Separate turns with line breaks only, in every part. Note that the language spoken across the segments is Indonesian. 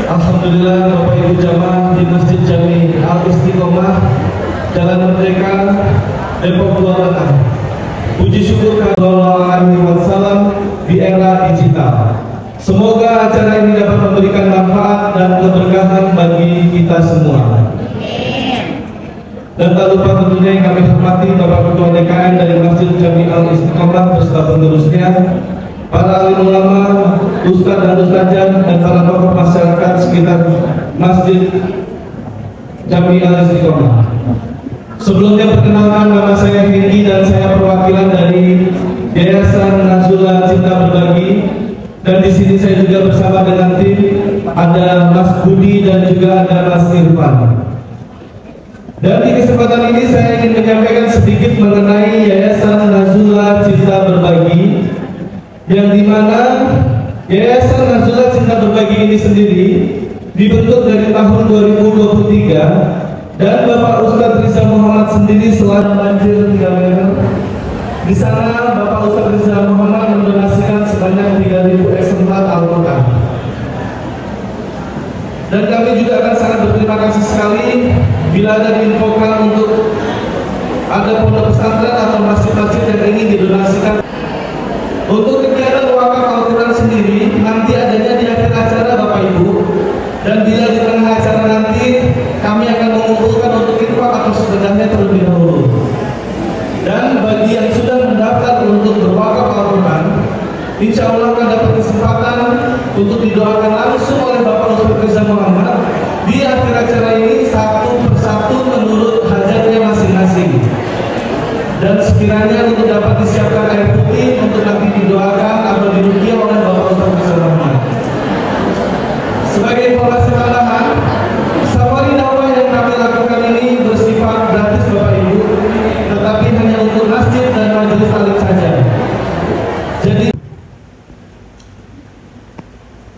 Alhamdulillah Bapak Ibu jamaah di Masjid Jami Al-Istiqomah Jalan Merdeka Depok Luaraga. Puji syukur Sallallahu Alaihi Wasallam di era digital. Semoga acara ini dapat memberikan manfaat dan keberkahan bagi kita semua. Dan tak lupa tentunya yang kami hormati Bapak Ketua DKM dari Masjid Jami Al-Istiqomah beserta pengurusnya, para alim ulama, ustadz dan ustadzah, dan para tokoh masyarakat sekitar Masjid Jami Al-Istiqomah. Sebelumnya perkenalkan, nama saya Hindi dan saya perwakilan dari Yayasan Nazula Cinta Berbagi. Dan di sini saya juga bersama dengan tim, ada Mas Budi dan juga ada Mas Irfan. Dan di kesempatan ini saya ingin menyampaikan sedikit mengenai Yayasan Nazula Cinta Berbagi, yang dimana Yayasan Nazula Cinta Berbagi ini sendiri dibentuk dari tahun 2023, dan Bapak Ustadz Rizal Muhammad sendiri selalu banjir 3 meter. Di sana Bapak Ustadz Rizal Muhammad mendonasikan sebanyak 3.000 eksemplar Al-Quran. Dan kami juga akan sangat berterima kasih sekali bila ada diinfokan untuk ada pondok pesantren atau masjid-masjid yang ingin didonasikan. Untuk kegiatan wakaf Al-Quran sendiri nanti adanya di akhir acara Bapak Ibu, dan bila di tengah acara nanti kami akan mengumpulkan untuk infak atau sedekahnya terlebih dahulu. Dan bagi yang sudah mendaftar untuk berwakaf Al-Quran, insya Allah akan dapat kesempatan untuk didoakan langsung oleh Bapak Ustadz Rizal Muhammad di akhir acara ini satu persatu menurut hajatnya masing-masing. Dan sekiranya untuk dapat disiapkan air putih untuk nanti didoakan atau diruqyah oleh Bapak Ustadz Rizal Muhammad. Sebagai informasi tambahan, safari dakwah yang kami lakukan ini bersifat gratis Bapak Ibu, tetapi hanya untuk masjid dan majelis taklim saja. Jadi,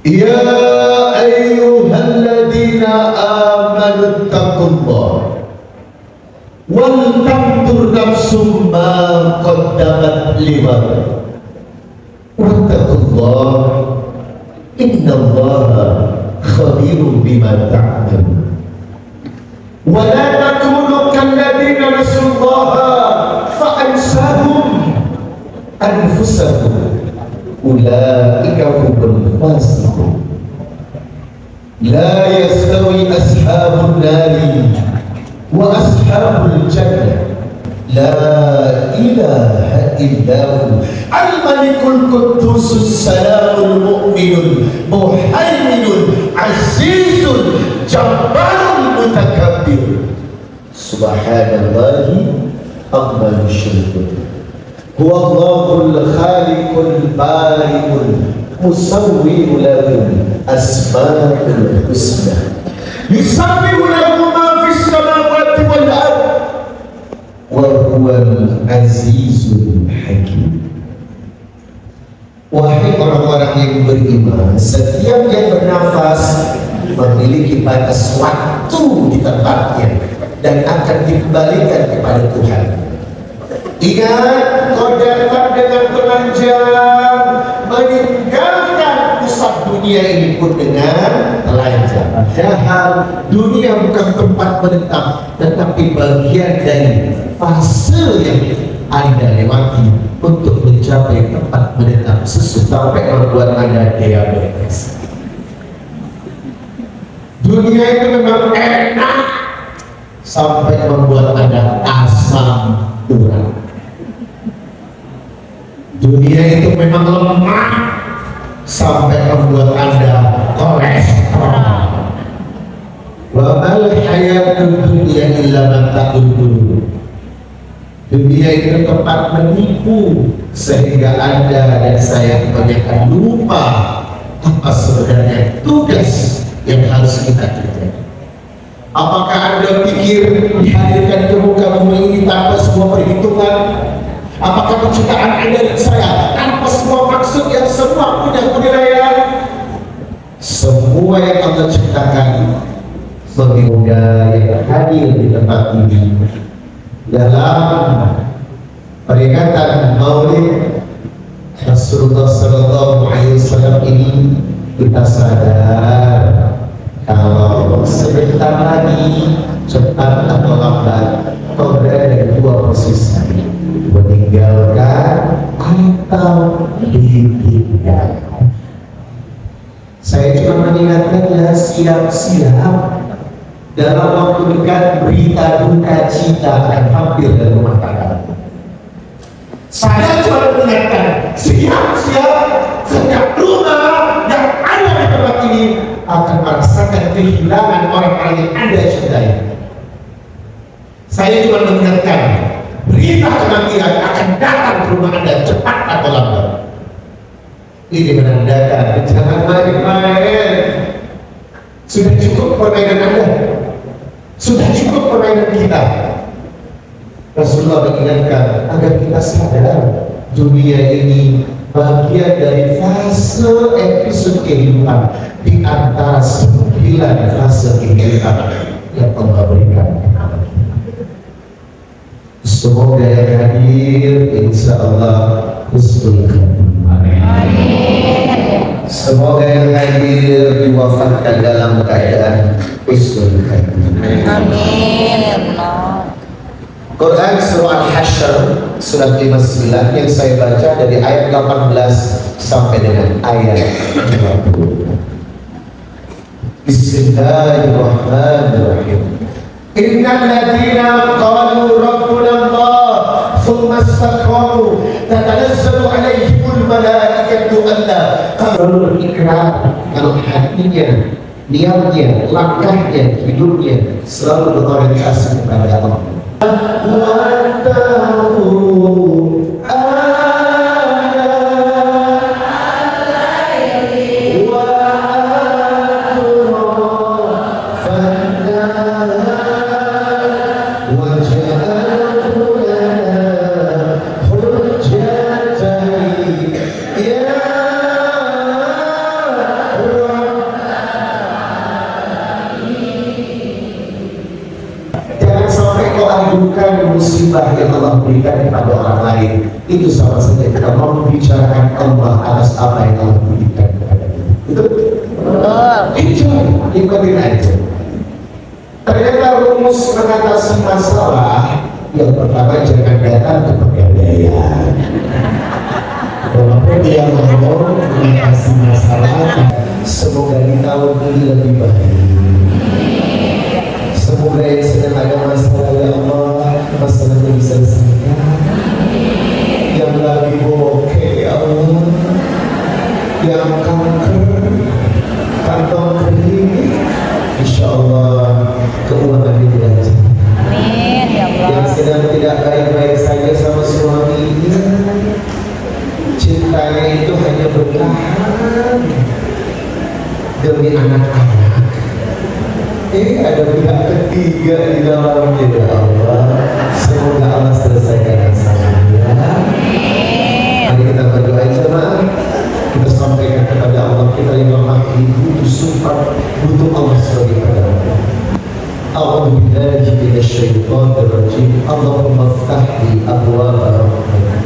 ya ayyuhalladzina amanu taqullah wal tanzur nafsum ma qaddamat lighad wattaqullah innallaha khabirun bima ta'malun. Wa la takunu kalladzina nasullaha fa ansahum anfusahum ulaika humul fasiqun. La yastawi ashabun nari wa ashabul jannah la ilaha illahu al-malikul qudusus salamul mu'minul muhaiminul azizul jabbarul mutakabbir subhanallahi amma yushrikun. Huwa Allahul khaliqul bari'ul musawwirul lahul asmaul husna yusabbihu lahu hakim. Wahai orang-orang yang beriman, setiap yang bernafas memiliki batas waktu di tempatnya dan akan dikembalikan kepada Tuhan. Ingat, kau datang dengan telanjang, meninggalkan pusat dunia ini pun dengan telanjang. Padahal dunia bukan tempat menetap, tetapi bagian dari fase yang Anda lewati untuk mencapai tempat menetap sampai membuat Anda diabetes. Dunia itu memang enak sampai membuat Anda asam urat. Dunia itu memang lemah sampai membuat Anda kolesterol. Wa mal hayatud dunya illa mata'ul ghurur. Dunia itu tempat menipu sehingga Anda dan saya kebanyakan lupa apa sebenarnya tugas yang harus kita kerjakan. Apakah Anda pikir dihadirkan ke muka bumi ini tanpa sebuah perhitungan? Apakah penciptaan Anda dan saya tanpa sebuah maksud yang semua punya penilaian? Semua yang Allah ciptakan semoga yang hadir di tempat ini dalam peringatan Maulid Rasulullah Sallallahu Alaihi Wasallam ini, kita sadar kalau sebentar lagi cepat atau lambat kau berada di dua posisi, meninggalkan atau ditinggalkan. Saya cuma mengingatkannya, siap-siap dalam waktu dekat berita duka cita akan hampir dari rumah tangga. Saya cuma mengingatkan, siap-siap setiap rumah yang ada di tempat ini akan merasakan kehilangan orang-orang yang Anda cintai. Saya cuma mengingatkan, berita kematian akan datang ke rumah Anda cepat atau lambat. Ini menandakan jangan main-main. Sudah cukup permainan Anda, sudah cukup permainan kita. Rasulullah mengingatkan agar kita sadar dunia ini bagian dari fase episode kehidupan di antara 9 fase kehidupan yang Allah berikan. Semoga yang hadir insya Allah husnul khatimah. Semoga yang hadir diwafatkan dalam keadaan husnul khatimah. Amin. Quran surah Al-Hasyr surat 59 yang saya baca dari ayat 18 sampai dengan ayat 20. Bismillahirrahmanirrahim. Innal ladzina qalu rabbuna Allah thumma istaqamu tatanazzalu alaihimul malaikatu alla qalu ikrar. Kalau hatinya, niatnya, langkahnya, hidupnya selalu berorientasi kepada Allah. Musibah yang Allah berikan kepada orang lain itu sama saja kita mau membicarakan Allah atas apa yang Allah berikan kepada kita. Itu ikutin aja. Ternyata rumus mengatasi masalah yang pertama, jangan datang ke pegadaian. Walaupun dia mau mengatasi masalah, semoga di tahun ini lebih baik. Semoga yang sedang ada masalah ya Allah, masalahnya bisa diselesaikan. Yang lagi bokeh ya Allah, yang kanker, kantong kering, insya Allah keuangannya dilancar. Amin ya Allah. Yang sedang tidak baik-baik saja sama suaminya, cintanya itu hanya bertahan demi anak-anak. Ada pihak ketiga di dalamnya ya Allah. Semoga Allah selesaikan masalahnya. sifat butuh Allah sebagai penolong. A'udzu billahi minasyaitonir rajim. Allahumma iftah li abwaaba rahmatik.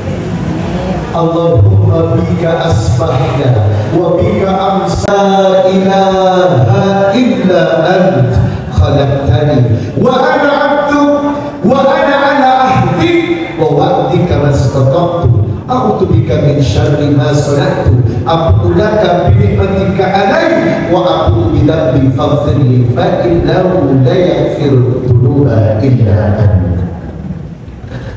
Allahumma bika asbahna wa bika amsa, ilaha illa ant khalaqtani wa ana 'abduk wa ana 'ala ahdik wa wa'dika mastata'tu a'udzu bika min syarri ma sana'tu aqulu laka bi ni'matika 'alayya wa aqulu bi dhanbi faghfirli fa innahu la yaghfiru dhunuba illa anta.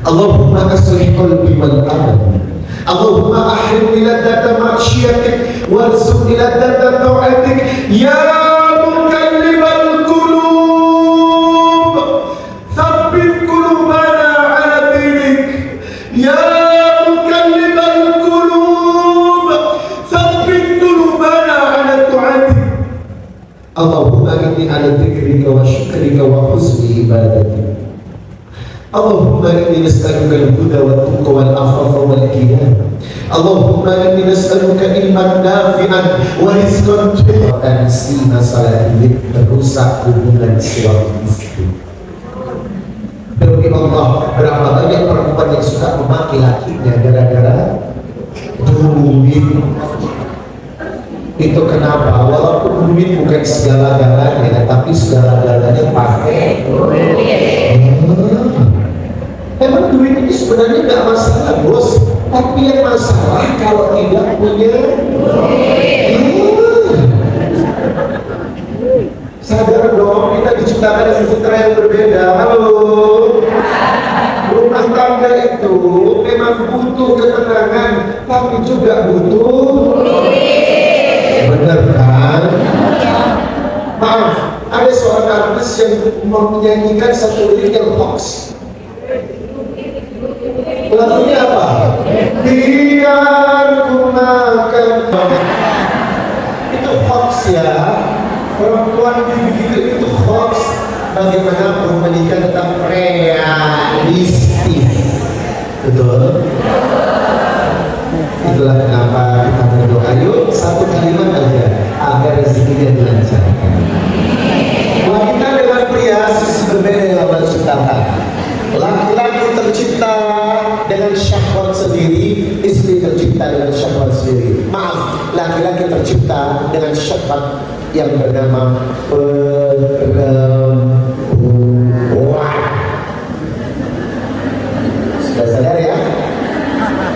Allahumma aslih qalbi wal amal. Allahumma ahrimni ladzata maksyiatik warzuqni ladzata ta'atik ya mukallibal qulub tsabbit qulubana 'ala dinik ya mukallibal qulub tsabbit qulubana 'ala ta'atik. Allahumma inni 'ala dzikrika wa syukrika wa husni ibadatik. Allahumma inni nas'aluka al-huda wa tuqa wal afafa wal ghina. Allahumma inni nas'aluka ilman nafi'an wa rizqan thayyiban. Dan si masalah ini merusak hubungan suami istri. Demi Allah, berapa banyak perempuan yang suka memaki lakinya gara-gara duit. Itu kenapa? Walaupun duit bukan segala-galanya, tapi segala-galanya pakai Emang duit ini sebenarnya nggak masalah, bos. Tapi yang masalah kalau tidak punya sadar dong, kita diciptakan dengan fitrah yang berbeda. Halo, rumah tangga itu memang butuh ketenangan, tapi juga butuh benar kan? Maaf, ada seorang artis yang menyanyikan satu lirik yang hoax. Lagunya apa? Biar ku makan. Itu hoax ya. Perempuan begitu itu hoax. Bagaimanapun menikah tetap realistis. Betul? Itulah kenapa kita berdoa. Yuk, satu kalimat aja agar rezekinya dilancarkan. Wanita dengan pria berbeda yang Allah ciptakan. Laki-laki tercipta dengan syahwat sendiri, istri tercipta dengan syahwat sendiri. Maaf, laki-laki tercipta dengan syahwat yang bernama perempuan. Sudah sadar ya?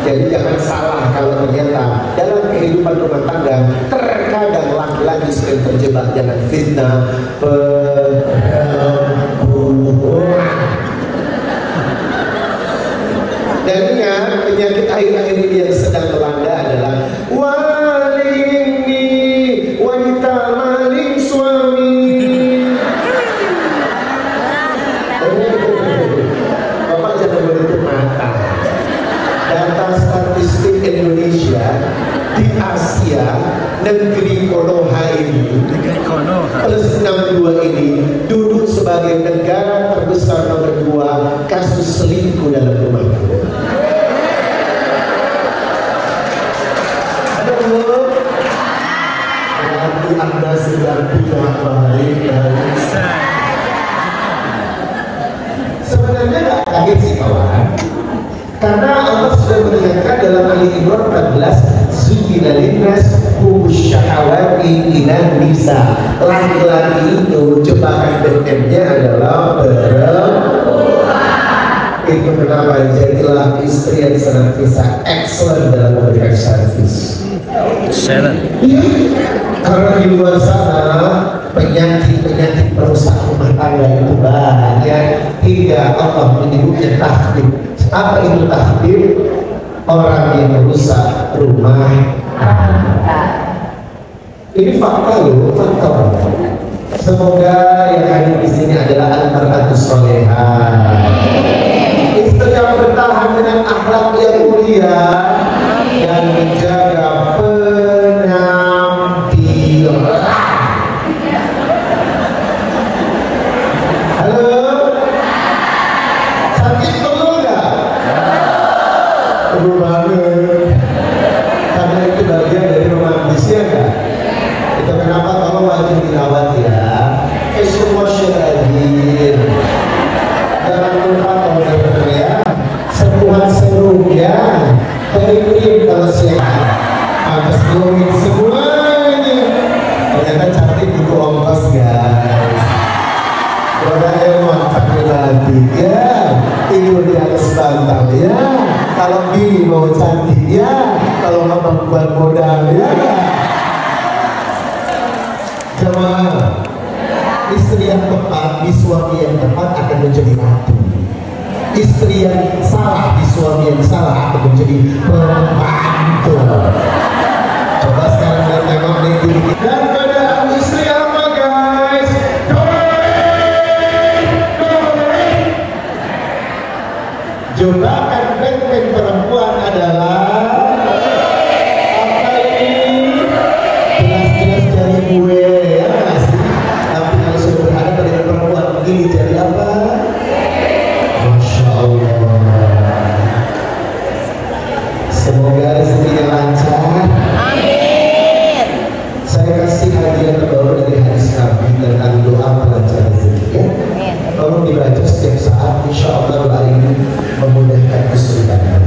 Jadi jangan salah kalau ternyata dalam kehidupan rumah tangga terkadang laki-laki sering terjebak dengan fitnah perempuan. Dan ingat, penyakit akhir-akhir ini yang sedang melanda adalah walini, wanita maling suami. Bapak jangan menutup mata. Data statistik Indonesia di Asia, negeri Konoha ini, plus 62 ini duduk sebagai negara terbesar nomor 2 kasus selingkuh dalam rumah tangga. Berarti Anda sedang tidak baik dan sebenarnya gak kaget sih kawan, karena Allah sudah mengingatkan dalam Ali Imran 14, Zuyina linnas hubus syahawati minan nisa. Laki-laki itu jebakan deteknya adalah perempuan. Itu kenapa jadilah istri yang senantiasa excellent dalam memberikan servis. Iya, karena di luar sana penyakit perusak rumah tangga itu banyak hingga Allah menyebutnya tahdid. Apa itu tahdid? Orang yang merusak rumah tangga. Ini fakta loh, fakta. Semoga yang hadir di sini adalah al-mar'atus sholihah, istri yang bertahan dengan akhlak yang mulia dan menjaga penampilan. Halo, cantik perlu nggak? Perlu banget, karena itu bagian dari romantisnya kan. Itu kenapa kalau wajib Kalau emang pakai nanti ya, tidur di atas bantal ya. Kalau bini mau cantik ya, kalau abang buat modal ya. Jemaah, istri yang tepat di suami yang tepat akan menjadi ratu. Istri yang salah di suami yang salah akan menjadi pembantu. Coba sekarang kita tengok nih dan pada istri apa guys? Jebakan benteng perempuan adalah apa ini? Jelas-jelas jari gue ya masih. Tapi kalau sudah berhadapan dengan perempuan begini jari apa? Masya Allah. Semoga rezekinya lancar. Amin. Saya kasih hadiah terbaru dari hadis Nabi tentang doa pelancar rezeki ya. Tolong dibaca setiap saat, insya Allah doa ini memudahkan kesulitan.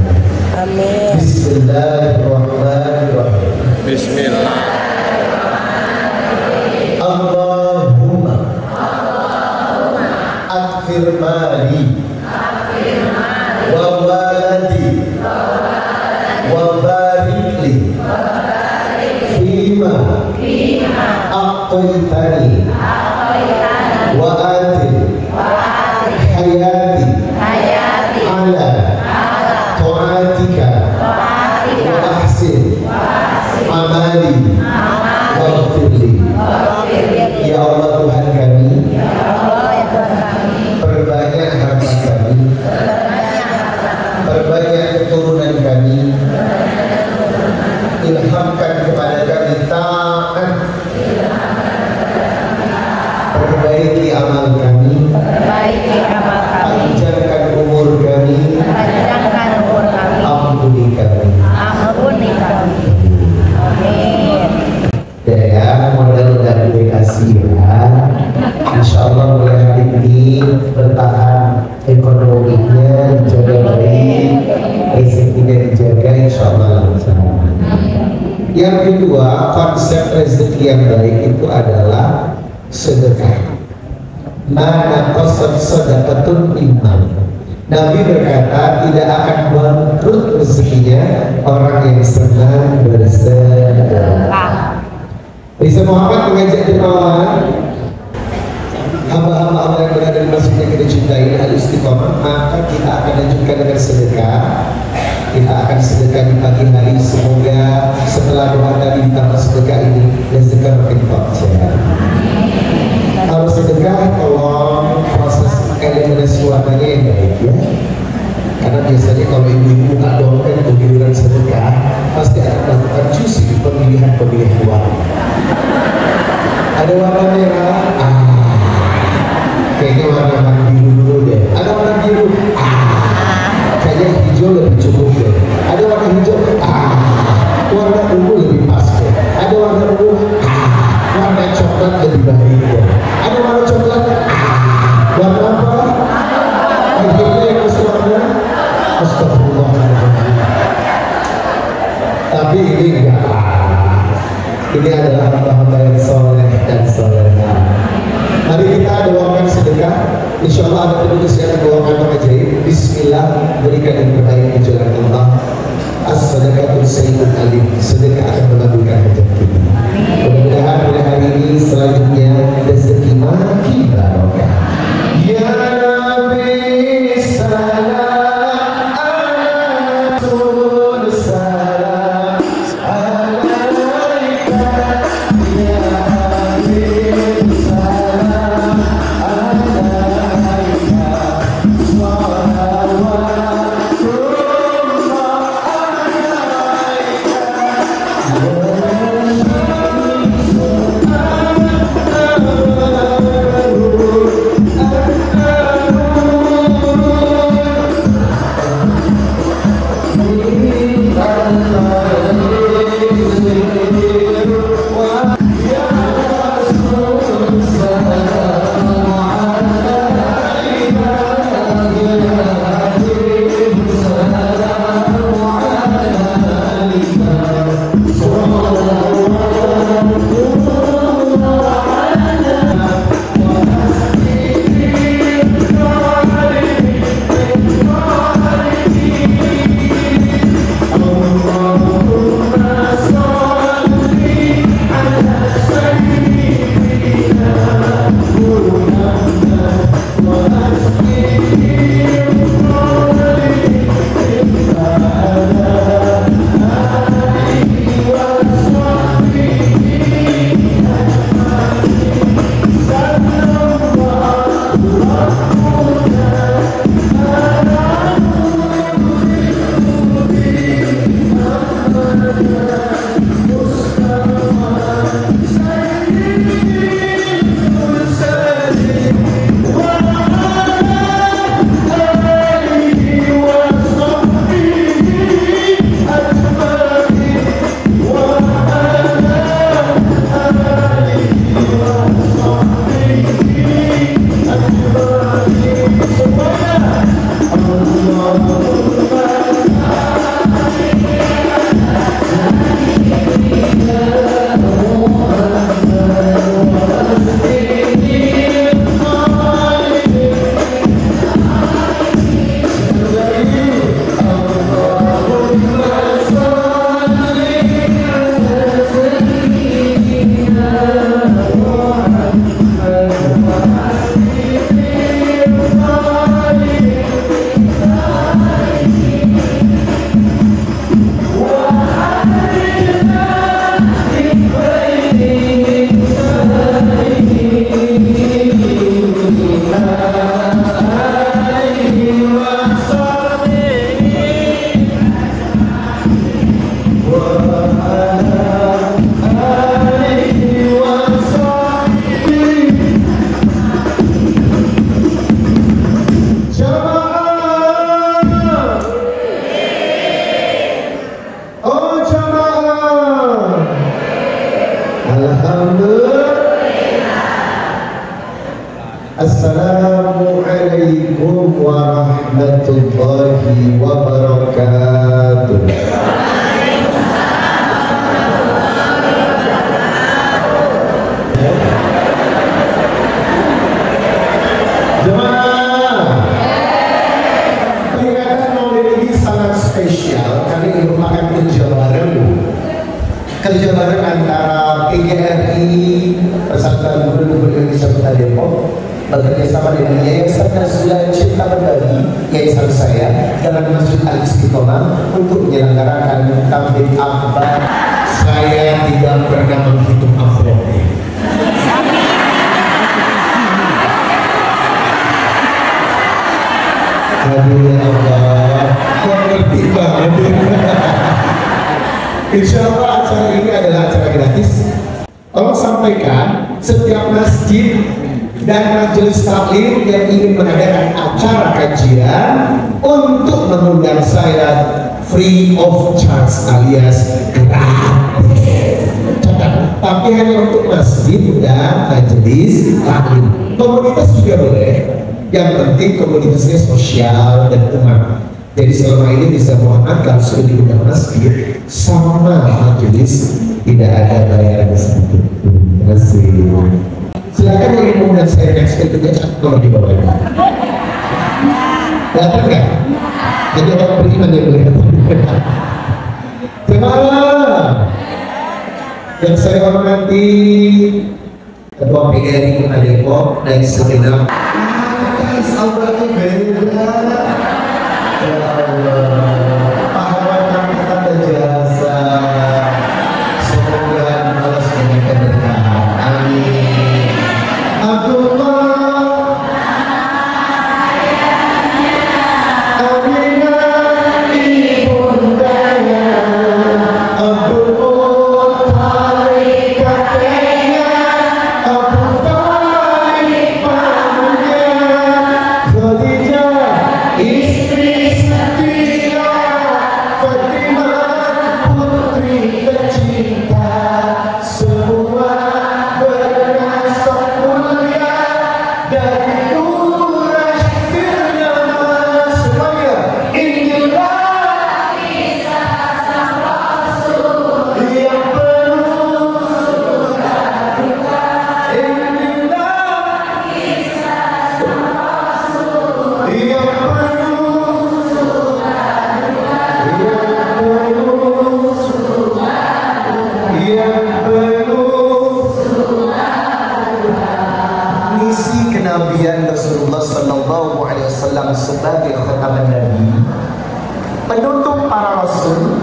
Amin. Bismillahirrahmanirrahim.
Bismillah.
Allahumma akfir mali wa waladi wa barik li fima aqtaitani wa atil hayati ala ta'atika wa ahsin amali waghfirli. Ya Allah Tuhan kami, perbanyak harta kami, perbanyak keturunan kami, ilhamkan kepada kami taat, perbaiki amal kami, panjangkan umur kami, ampuni kami. Ya, modal-modal dikasih ya. Insya Allah mulai hari ini bertahan ekonominya dijaga baik, rezekinya dijaga, insya Allah lancar. Yang kedua, konsep rezeki yang baik itu adalah sedekah. Mana qasad sadaqatun iman. Nabi berkata tidak akan bangkrut rezekinya orang yang senang bersedekah. Bisa Muhammad mengajak jemaah hamba-hamba Allah yang berada di masjid yang kita cintai al-istiqomah, maka kita akan lanjutkan dengan sedekah. Kita akan sedekah di pagi hari. Semoga setelah doa tadi ditambah sedekah ini dan sedekah makin panjang. Kalau sedekah tolong proses eliminasi warnanya yang baik ya. Karena biasanya kalau ibu-ibu buka dompet untuk giliran sedekah pasti akan melakukan cuci pemilihan warna. Ada warna merah, kayaknya warna biru dulu deh. Ada warna biru, kayaknya hijau lebih cukup deh. Ada warna hijau, warna ungu lebih pas deh. Ada warna ungu, warna coklat lebih baik deh. Ada warna coklat, warna apa? Akhirnya yang warna Astagfirullahaladzim. Tapi ini enggak. Ini adalah hamba-hamba yang soleh dan solehah. Mari kita doakan sedekah. Insya Allah ada penulis yang doakan ajaib. Bismillah, berikan yang terbaik di jalan Allah. As-sadaqatul sayyidul alim. Sedekah akan mengabulkan hajat kita. Mudah-mudahan pada hari ini selanjutnya rezeki makin barokah. Ya Nabi salam.
Oh
Assalamualaikum warahmatullahi wabarakatuh. Jemaah, peringatan Maulid ini sangat spesial karena ini merupakan kerja bareng antara PGRI Persatuan Guru-Guru Indonesia Kota Depok bekerjasama dengan Yayasan Nasrullah Cinta Berbagi, yayasan saya, dalam Masjid Al-Istiqomah untuk menyelenggarakan tampil akbar. Saya tidak pernah menghitung amplopnya. Aduh ya Allah, kok ngerti banget. Insya Allah acara ini adalah acara gratis. Tolong sampaikan setiap masjid dan majelis taklim yang ingin mengadakan acara kajian untuk mengundang saya free of charge alias gratis. Catat, tapi hanya untuk masjid dan majelis taklim. Komunitas juga boleh. Yang penting komunitasnya sosial dan umat. Jadi selama ini di Muhammad kalau sudah diundang masjid sama majelis tidak ada bayaran sedikit. Terima kasih. Silakan yang mengundang saya next week juga kalau di bawah ini. Datang nggak? Jadi orang beriman yang boleh datang. Jemaah yang saya hormati Ketua PGRI Kota Depok dan segenap saudara beda. Ya Allah, pahlawan kami tanda jasa. Semoga Allah memberikan berkah. Amin. Abdullah, Aminah ibundanya, Abdul Talib kakeknya, Abu Talib pamannya, Khadijah istri setia, Fatimah putri tercinta, semua bernasab mulia dari Quraisy ternama. Semuanya inilah kisah sang Rasul yang penuh suka duka. Inilah kisah sang Rasul yang penuh suka duka. Yang penuh misi kenabian Rasulullah Sallallahu Alaihi Wasallam sebagai khataman Nabi, penutup para rasul.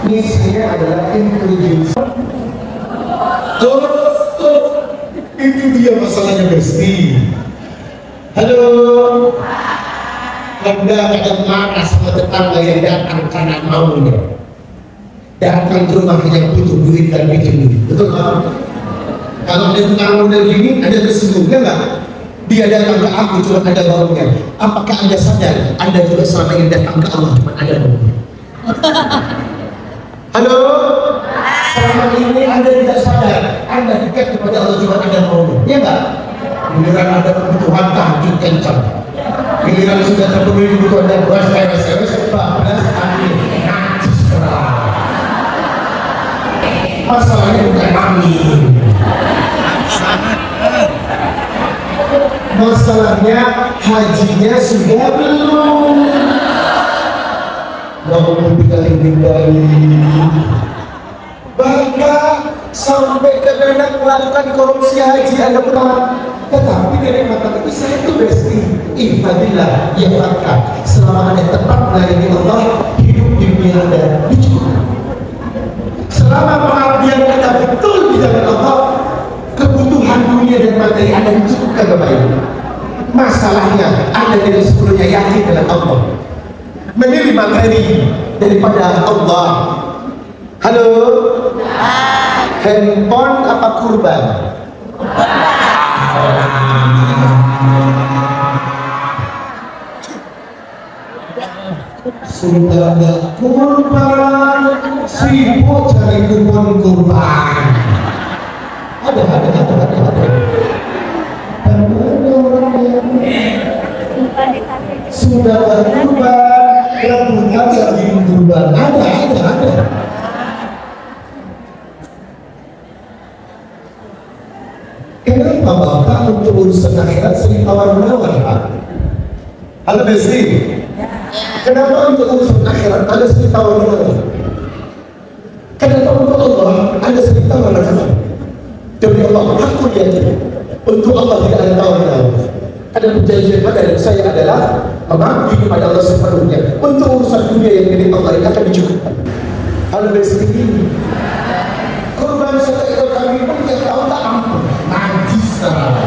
Misinya adalah introduce. Itu dia masalahnya Besti. Halo. Anda kadang marah sama tetangga yang datang karena maunya. Datang ke rumah yang butuh duit dan bikin duit. Betul kan? Kalau ada tukang model gini, Anda tersinggung, ya nggak? Dia datang ke aku cuma ada baunya. Apakah Anda sadar? Anda juga selama ini datang ke Allah cuma ada baunya. Halo? Selama ini Anda tidak sadar. Anda dekat kepada Allah cuma ada baunya. Ya nggak? Giliran ada kebutuhan tahajud kencang. Giliran sudah terpenuhi kebutuhan dan beras PSS 14 hari najis kerah. Masalahnya bukan amin. Masalahnya hajinya sudah belum. Mau dikali-kali. Bahkan sampai kadang-kadang melakukan korupsi haji Anda pernah. Tetapi dari mata itu saya itu besti. Ifadillah ya fakta. Selama Anda tetap melayani Allah, hidup di dunia Anda dicukupkan. Selama pengabdian Anda betul di jalan Allah, kebutuhan dunia dan materi Anda dicukupkan baik. Masalahnya Anda tidak sepenuhnya yakin dengan Allah, memilih materi daripada Allah. Halo, handphone apa kurban? Sudah ada kurban, sibuk cari kupon kurban. Ada. Sudah berkurban, rebutan cari kurban. Ada. Kenapa Bapak untuk urusan akhirat sering tawar-menawar, Pak? Halo Besti, kenapa untuk urusan akhirat Anda sering tawar-menawar? Kenapa untuk Allah Anda sering tawar-menawar? Demi Allah, aku yakin untuk Allah tidak ada tawar-menawar. Ada perjanjian pada dan saya adalah mengabdi kepada Allah sepenuhnya. Untuk urusan dunia yang milik Allah ini akan dicukupkan. Halo Besti, korban satu ekor kambing pun tiap tahun tak ampun. Najis sekarang.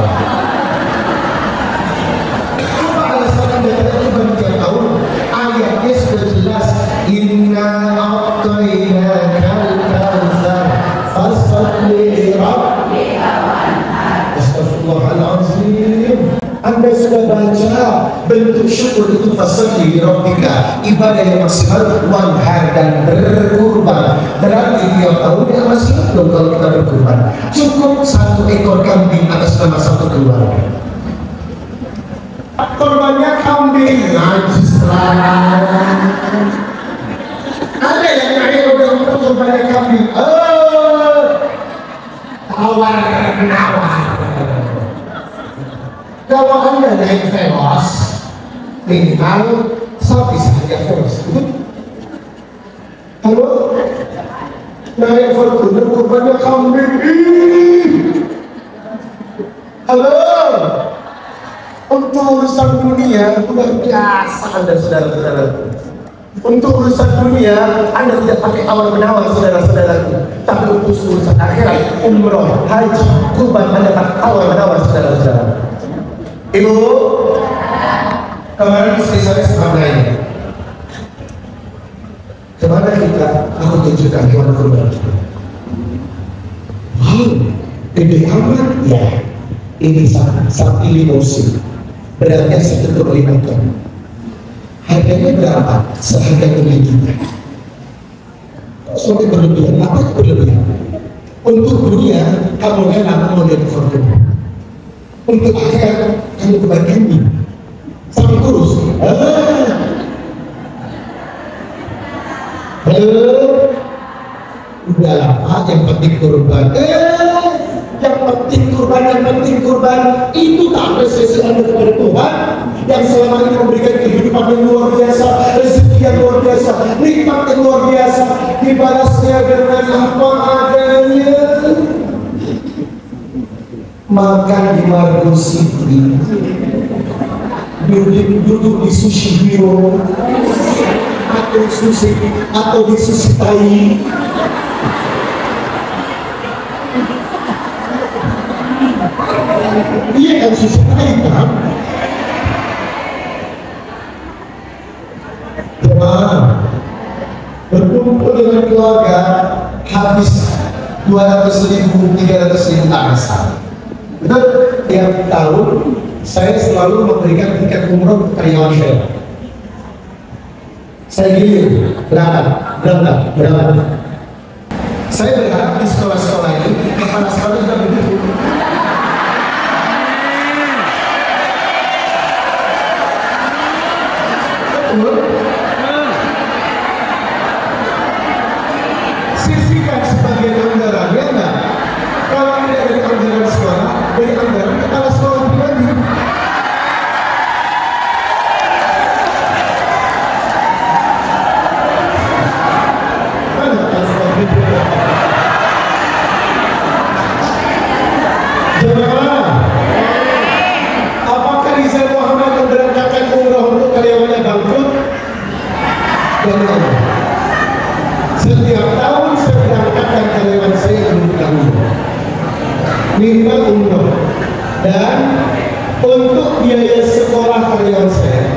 Apa alasan Anda tidak korban tiap tahun? Ayatnya sudah jelas. Inna a'tainakal kautsar fasholli li rabbika wanhar. Astagfirullahaladzim. Anda sudah baca bentuk syukur itu fasholli li rabbika, ibadah yang maksimal wanhar dan berkurban. Berarti tiap tahun yang masih belum kalau kita berkurban. Cukup satu ekor kambing atas nama satu keluarga. Korbannya kambing najis lah. Ada yang naik udah untuk korbannya kambing. Tawar-menawar. Kalau Anda naik Veloz, minimal sapi saja Veloz. Halo? Naik Fortuner kurbannya kambing. Halo? Untuk urusan dunia luar biasa Anda saudara-saudara. Untuk urusan dunia Anda tidak pakai tawar-menawar saudara-saudaraku. Tapi untuk urusan akhirat, umroh, haji, kurban Anda pakai tawar-menawar saudara-saudara. Ibu, kemarin istri saya sedang nanya, kemana kita? Aku tunjukkan kemana kurban kita. Wow, gede amat ya. Ini sapi limusin, beratnya 1,5 ton. Harganya berapa? Seharga juta. Sampai berlebihan, apa berlebihan? Untuk dunia, kamu rela model Fortuner. Untuk akhirat, kamu kebagian ini. Sampai kurus. Halo, udahlah Pak, yang penting kurban. Yang penting kurban itu tak apresiasi Anda kepada Tuhan yang selama ini memberikan kehidupan yang luar biasa, rezeki yang luar biasa, nikmat yang luar biasa, dibalasnya dengan apa adanya. Makan di Margo City, duduk di Sushi Hero atau di Sushi Thai. Iya kan Sushi Thai kan? berkeluarga habis 200.000, 300.000 angsa. Betul? Tiap tahun saya selalu memberikan tiket umroh ke karyawan saya. Saya gilir, berangkat. Saya berharap di sekolah-sekolah ini kepala sekolah juga begitu. Sisihkan sebagian anggaran, ya enggak? Kalau tidak dari anggaran sekolah, dari anggaran kepala sekolah pribadi. Mana kepala sekolah pribadi? Jemaah, apakah Rizal Muhammad memberangkatkan umroh untuk karyawannya bangkrut? Dan setiap tahun saya berangkatkan karyawan saya untuk umroh, minimal umroh. Dan untuk biaya sekolah karyawan saya,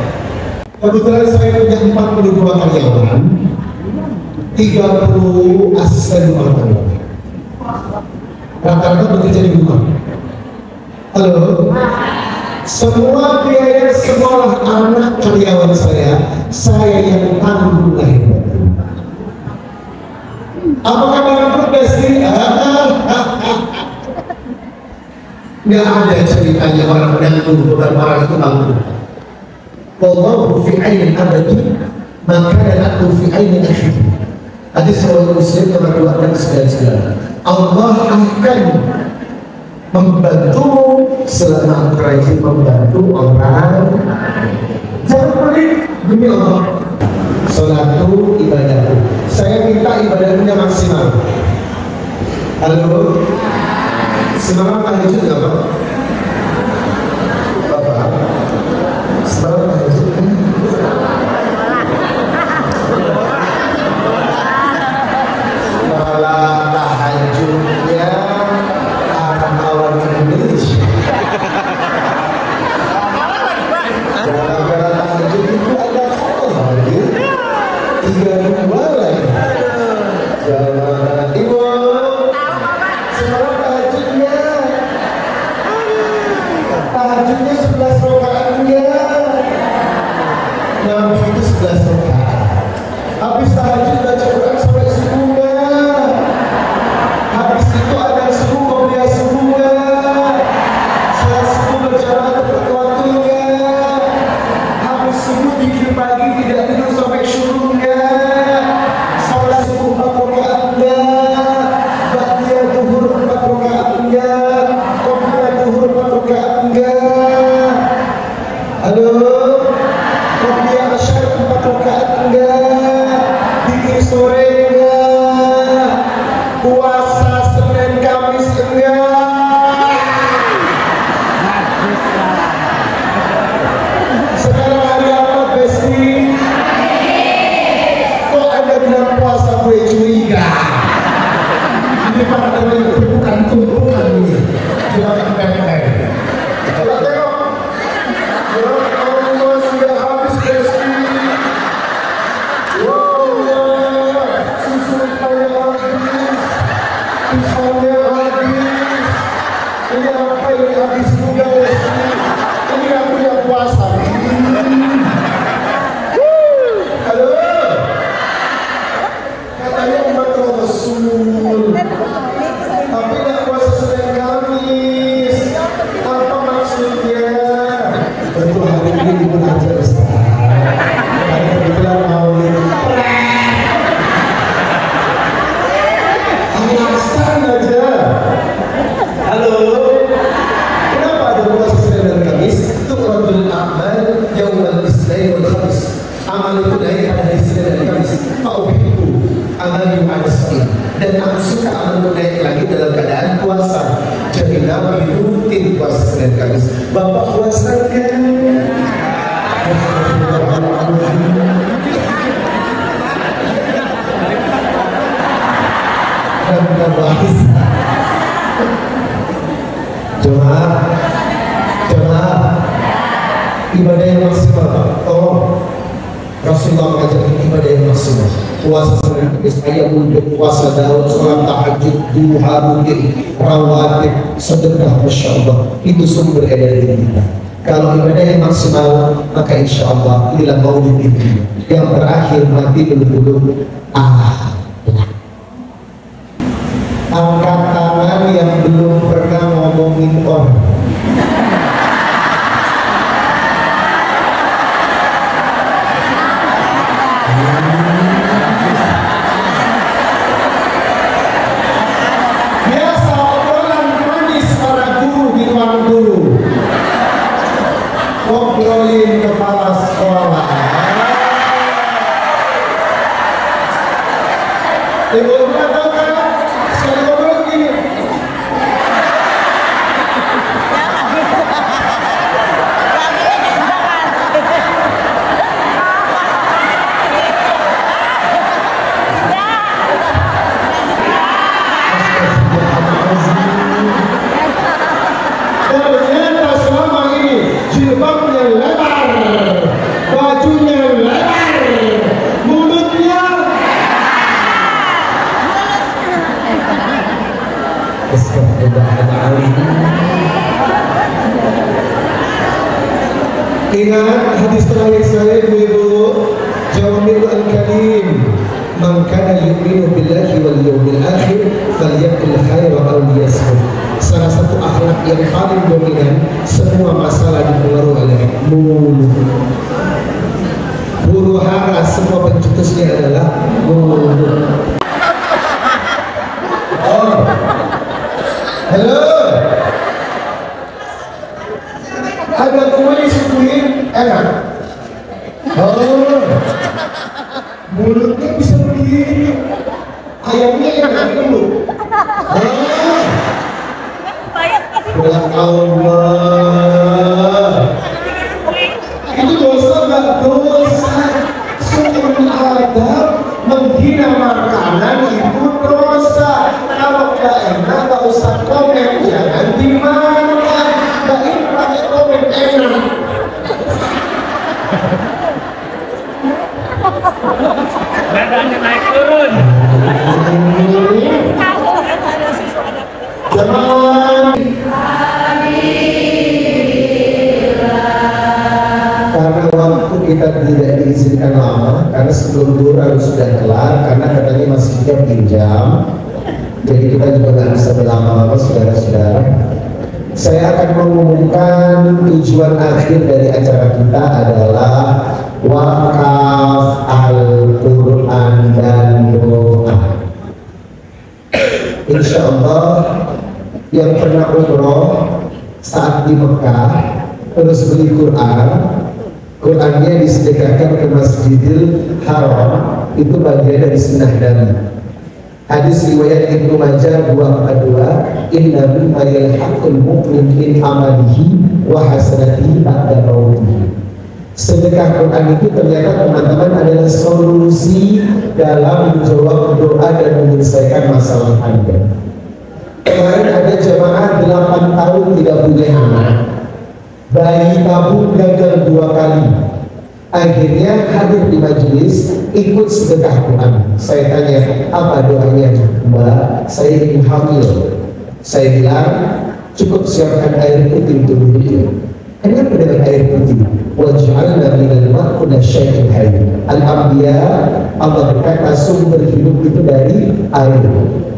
kebetulan saya punya 42 karyawan, 30 asisten rumah tangga. Rata-rata bekerja di rumah. Halo, semua biaya sekolah anak karyawan saya yang tanggung lahir batin. Apakah bangkrut Besti? Nggak ada ceritanya orang menanggung beban orang itu bangkrut. Wallahu fi ainin abadi maka aku fi ainin akhir. Hadis riwayat Muslim nomor 2 dan 9. Allah akan membantumu selama rajin membantu orang. Jangan pelit demi Allah. Salatu ibadahku. Saya minta ibadahnya maksimal. Halo, semalam tahajud nggak Pak? Bapak, semalam tahajud kan? Malah tahajudnya awan Indonesia. Gara-gara tahajud itu ada Allah lagi 32 lagi. Jangan ibu semalam tahajudnya 11 rakaatnya. Nabi itu 11 rakaat. Habis tahajud baca Quran sampai subuh. Habis itu ada subuh, kemudian subuh. Setelah subuh berjamaah tepat waktunya. Habis subuh dikir pagi tidak tidur sampai syurungnya. Salat subuh 4 rakaatnya. Ba'diyah zuhur 4 rakaatnya. Qabla zuhur 4 rakaatnya. Halo, Qabla asyar 4 rakaatnya. Dikir sorenya. Puasa Senin Kamis enggak. Sekarang hari apa Besti? Kok Anda bilang puasa gue curiga? Ini pada namanya tumpukan ini. Coba tempel-tempel. Coba tengok. Ya Allah sudah habis Besti. Susu kayak misalnya habis. Ini apa ini habis juga ini aku yang puasa. Halo, katanya umat Rasul tapi tidak puasa Senin Kamis. Apa maksudnya? Tentu hari ini libur aja Ustaz. Hari kebetulan Maulid. Alasan aja. Halo, kenapa ada puasa Senin dan Kamis? Itu Rabbul A'mal Yawmal Isnin wal Khamis. Amal itu naik pada hari Senin dan Kamis. Fa'uhibbu amal Yawmal Isnin. Dan aku suka amal itu naik lagi dalam keadaan puasa. Jadi Nabi rutin puasa Senin Kamis. Bapak puasa kan? Dan bahas jemaah ibadah yang maksimal. Oh, Rasulullah mengajarkan ibadah yang maksimal. Puasa Senin, saya untuk puasa Daud, sholat tahajud, duha, rutin, rawatib, sedekah, masya Allah. Itu sumber energi kita. Kalau ibadah yang maksimal, maka insya Allah inilah maulid itu yang terakhir mati belum angkat tangan yang belum pernah ngomongin orang. Biasa obrolan manis para guru di ruang guru, ngobrolin kepala sekolah. Ibu tahu kan? Sekali ngobrol gini. Ternyata selama ini jilbabnya lebar, bajunya lebar, mulutnya ingat hadis terakhir saya ibu, Jawami'ul Al-Kalim, man kana yu'minu billahi wal yawmil akhir falyaqul khairan aw liyasmut. Salah satu akhlak yang paling dominan, semua masalah dipengaruhi oleh mulut. Huru hara semua pencetusnya adalah mulut. Oh, halo. Ada kue disuguhin enak. Oh, mulutnya bisa begini. Ayamnya enak dulu. Ya Allah, itu dosa nggak dosa? Sumber adab menghina makanan itu dosa. Kalau nggak enak nggak usah komen, jangan dimakan. Nggak ini pakai komen enak.
Badannya naik turun.
Jangan. Karena waktu kita tidak diizinkan lama, karena sebelum duhur harus sudah kelar, karena katanya masih 3 jam. Jadi kita juga nggak bisa berlama-lama, saudara-saudara. Saya akan mengumumkan tujuan akhir dari acara kita adalah wakaf Al-Quran dan doa. Insya Allah yang pernah umroh saat di Mekah terus beli Qurannya disedekahkan ke Masjidil Haram, itu bagian dari sunnah Nabi. Hadis riwayat Ibnu Majah 242, inna mimma yalhaqul mu'min min amalihi wa hasanatihi ba'da mautihi. Sedekah Quran itu ternyata teman-teman adalah solusi dalam menjawab doa dan menyelesaikan masalah Anda. Kemarin ada jemaah 8 tahun tidak punya anak, bayi tabung gagal 2 kali. Akhirnya hadir di majelis, ikut sedekah Quran. Saya tanya, apa doanya? Mbak, saya ingin hamil. Saya bilang, cukup siapkan air putih untuk dirinya. Kenapa dengan air putih? Waj'alna minal ma'i syai'in hayy. Al-Anbiya, Allah berkata sumber hidup itu dari air.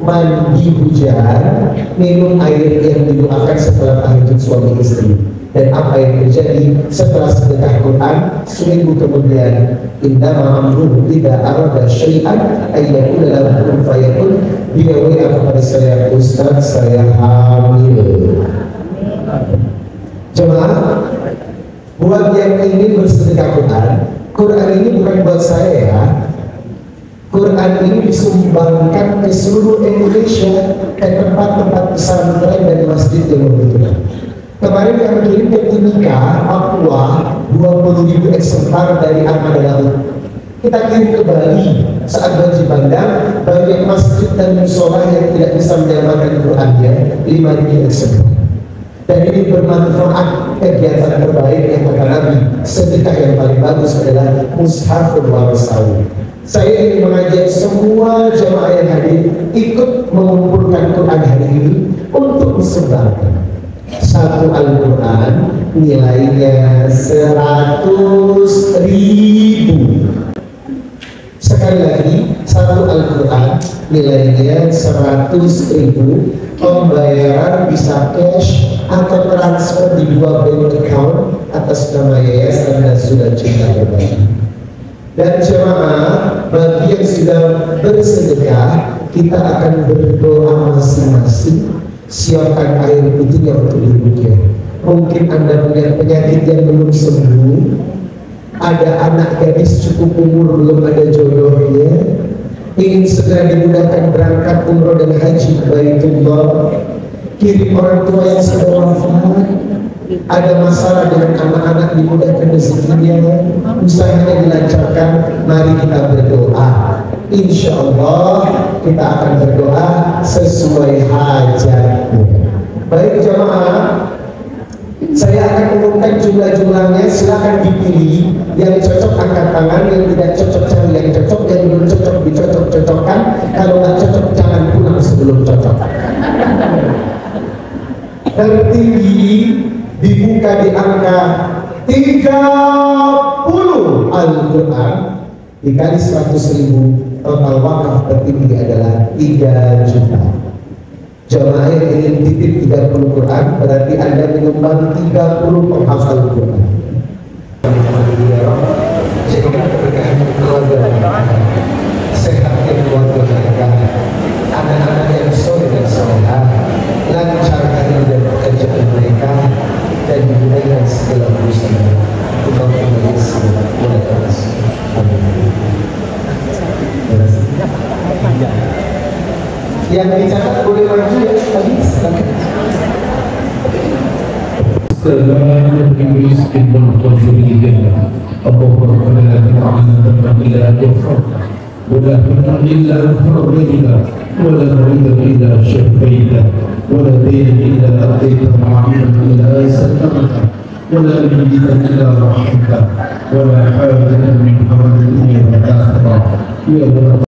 Mandi hujan, minum air yang didoakan setelah tahajud suami istri. Dan apa yang terjadi setelah sedekah Quran, seminggu kemudian, innama amruhu idza arada syai'an ayyakula lahu kun fayakun. Dia WA kepada saya, Ustaz, saya hamil. Jemaah, buat yang ingin bersedekah Quran ini bukan buat saya ya. Quran ini disumbangkan ke seluruh Indonesia, ke tempat-tempat pesantren dan masjid yang membutuhkan. Kemarin kami kirim ke Timika, Papua, 20.000 eksemplar dari Armada Laut. Kita kirim ke Bali, saat banjir bandang, banyak masjid dan musola yang tidak bisa menyelamatkan Qurannya, 5.000 eksemplar. Dan ini bermanfaat. Kegiatan terbaik yang kata Nabi, sedekah yang paling bagus adalah mushafun warasawi. Saya ingin mengajak semua jemaah yang hadir ikut mengumpulkan Quran hari ini untuk disebarkan. Satu Al-Quran nilainya 100.000. Sekali lagi, satu Al-Quran nilainya 100.000. Pembayaran bisa cash atau transfer di 2 bank account atas nama Yayasan Nasrul Cinta Berbagi. Dan jemaah, bagi yang sudah bersedekah, kita akan berdoa masing-masing. Siapkan air putihnya untuk diruqyah. Mungkin Anda punya penyakit yang belum sembuh, ada anak gadis cukup umur belum ada jodohnya, ingin segera dimudahkan berangkat umroh dan haji ke Baitullah, kirim orang tua yang sudah wafat, ada masalah dengan anak-anak dimudahkan rezekinya, usahanya dilancarkan. Mari kita berdoa. Insya Allah kita akan berdoa sesuai hajatnya. Baik jamaah, saya akan umumkan jumlah-jumlahnya. Silakan dipilih. Yang cocok angkat tangan, yang tidak cocok cari yang cocok, yang belum cocok dicocok-cocokkan. Kalau nggak cocok jangan pulang sebelum cocok. Tertinggi dibuka di angka 30 Al-Quran dikali 100.000. Total wakaf tertinggi adalah 3 juta. Jamaah yang ingin titip 30 Quran berarti Anda menyumbang 30 penghafal Quran. Jadikan keberkahan keluarga mereka, sehatnya keluarga mereka, anak-anak yang soleh dan solehah, lancarkan dan pekerjaan mereka, dan dimudahkan segala urusan. Engkau kembali segala mulai atas. Amin. Yang dicatat boleh maju ya tadi.
Selamat bermiskin berkonfirmasi Allah berkata ta'ala bila kufur wala hina illa farrida wala rida illa syafaida wala dina illa aqita ma'amina illa satamata wala nabiyya illa rahmata wala hajatan min hawadil dunya wal akhirah ya Allah.